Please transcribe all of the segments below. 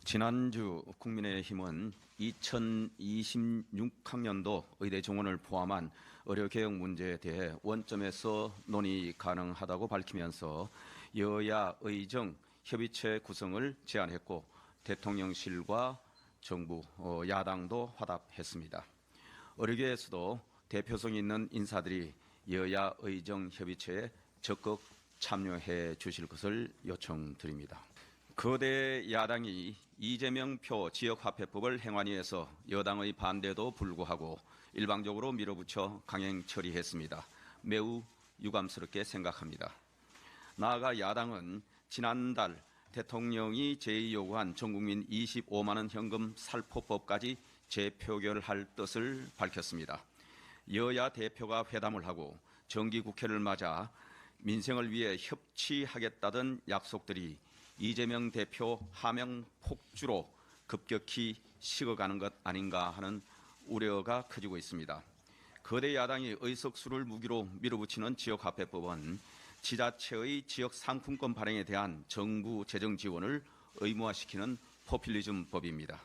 지난주 국민의힘은 2026학년도 의대 정원을 포함한 의료개혁 문제에 대해 원점에서 논의 가능하다고 밝히면서 여야 의정 협의체 구성을 제안했고 대통령실과 정부, 야당도 화답했습니다. 의료계에서도 대표성 있는 인사들이 여야 의정 협의체에 적극 참여해 주실 것을 요청드립니다. 거대 야당이 이재명 표 지역화폐법을 행안위에서 여당의 반대에도 불구하고 일방적으로 밀어붙여 강행 처리했습니다. 매우 유감스럽게 생각합니다. 나아가 야당은 지난달 대통령이 제2요구한 전국민 25만 원 현금 살포법까지 재표결할 뜻을 밝혔습니다. 여야 대표가 회담을 하고 정기국회를 맞아 민생을 위해 협치하겠다던 약속들이 이재명 대표 하명 폭주로 급격히 식어가는 것 아닌가 하는 우려가 커지고 있습니다. 거대 야당이 의석수를 무기로 밀어붙이는 지역화폐법은 지자체의 지역 상품권 발행에 대한 정부 재정 지원을 의무화시키는 포퓰리즘법입니다.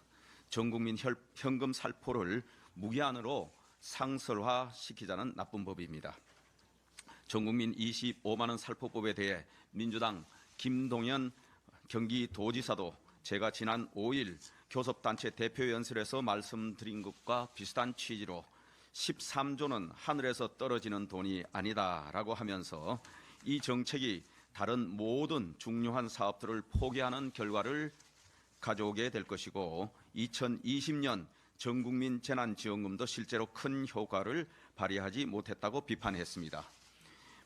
전국민 현금 살포를 무기한으로 상설화시키자는 나쁜 법입니다. 전국민 25만 원 살포법에 대해 민주당 김동연 경기도지사도 제가 지난 5일 교섭단체 대표연설에서 말씀드린 것과 비슷한 취지로 13조는 하늘에서 떨어지는 돈이 아니다라고 하면서 이 정책이 다른 모든 중요한 사업들을 포기하는 결과를 가져오게 될 것이고 2020년 전국민 재난지원금도 실제로 큰 효과를 발휘하지 못했다고 비판했습니다.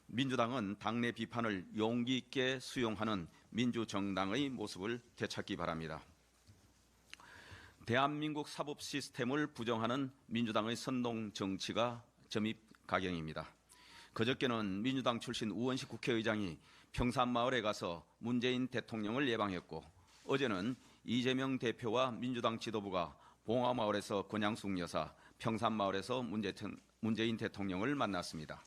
민주당은 당내 비판을 용기 있게 수용하는 민주정당의 모습을 되찾기 바랍니다. 대한민국 사법 시스템을 부정하는 민주당의 선동 정치가 점입가경입니다. 그저께는 민주당 출신 우원식 국회의장이 평산마을에 가서 문재인 대통령을 예방했고 어제는 이재명 대표와 민주당 지도부가 봉화마을에서 권양숙 여사, 평산마을에서 문재인 대통령을 만났습니다.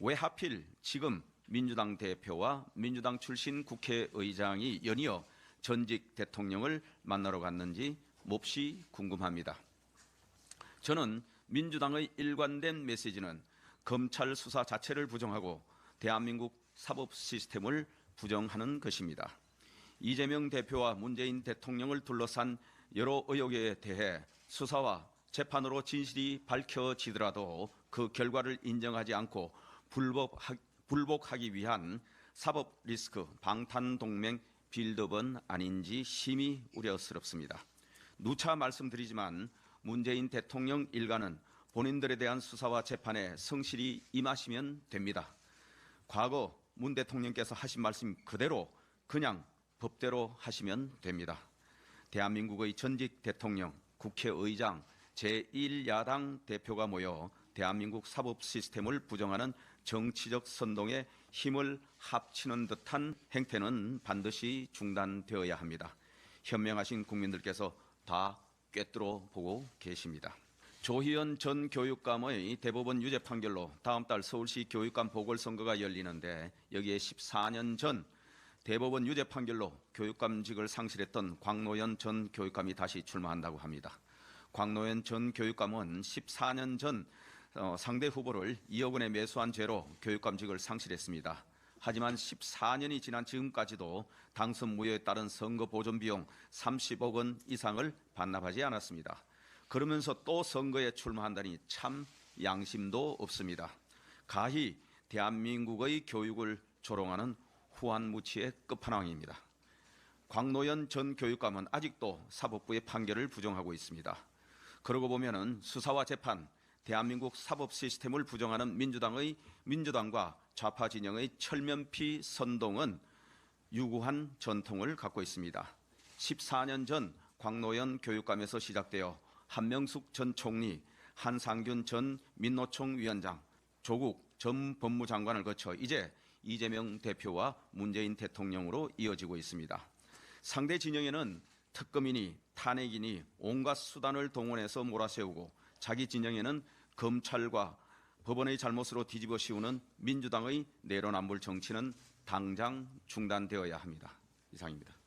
왜 하필 지금 민주당 대표와 민주당 출신 국회의장이 연이어 전직 대통령을 만나러 갔는지 몹시 궁금합니다. 저는 민주당의 일관된 메시지는 검찰 수사 자체를 부정하고 대한민국 사법 시스템을 부정하는 것입니다. 이재명 대표와 문재인 대통령을 둘러싼 여러 의혹에 대해 수사와 재판으로 진실이 밝혀지더라도 그 결과를 인정하지 않고 불복하기 위한 사법 리스크 방탄동맹 빌드업은 아닌지 심히 우려스럽습니다. 누차 말씀드리지만 문재인 대통령 일가는 본인들에 대한 수사와 재판에 성실히 임하시면 됩니다. 과거 문 대통령께서 하신 말씀 그대로 그냥 법대로 하시면 됩니다. 대한민국의 전직 대통령, 국회의장, 제1야당 대표가 모여 대한민국 사법 시스템을 부정하는 정치적 선동에 힘을 합치는 듯한 행태는 반드시 중단되어야 합니다. 현명하신 국민들께서 다 꿰뚫어 보고 계십니다. 조희연 전 교육감의 대법원 유죄 판결로 다음 달 서울시 교육감 보궐선거가 열리는데 여기에 14년 전 대법원 유죄 판결로 교육감직을 상실했던 광노현 전 교육감이 다시 출마한다고 합니다. 광노현 전 교육감은 14년 전 상대 후보를 2억 원에 매수한 죄로 교육감직을 상실했습니다. 하지만 14년이 지난 지금까지도 당선 무효에 따른 선거 보존 비용 30억 원 이상을 반납하지 않았습니다. 그러면서 또 선거에 출마한다니 참 양심도 없습니다. 가히 대한민국의 교육을 조롱하는 후한무치의 끝판왕입니다. 광노현 전 교육감은 아직도 사법부의 판결을 부정하고 있습니다. 그러고 보면은 수사와 재판, 대한민국 사법 시스템을 부정하는 민주당과 좌파 진영의 철면피 선동은 유구한 전통을 갖고 있습니다. 14년 전 광노현 교육감에서 시작되어 한명숙 전 총리, 한상균 전 민노총 위원장, 조국 전 법무장관을 거쳐 이제 이재명 대표와 문재인 대통령으로 이어지고 있습니다. 상대 진영에는 특검이니 탄핵이니 온갖 수단을 동원해서 몰아세우고 자기 진영에는 검찰과 법원의 잘못으로 뒤집어 씌우는 민주당의 내로남불 정치는 당장 중단되어야 합니다. 이상입니다.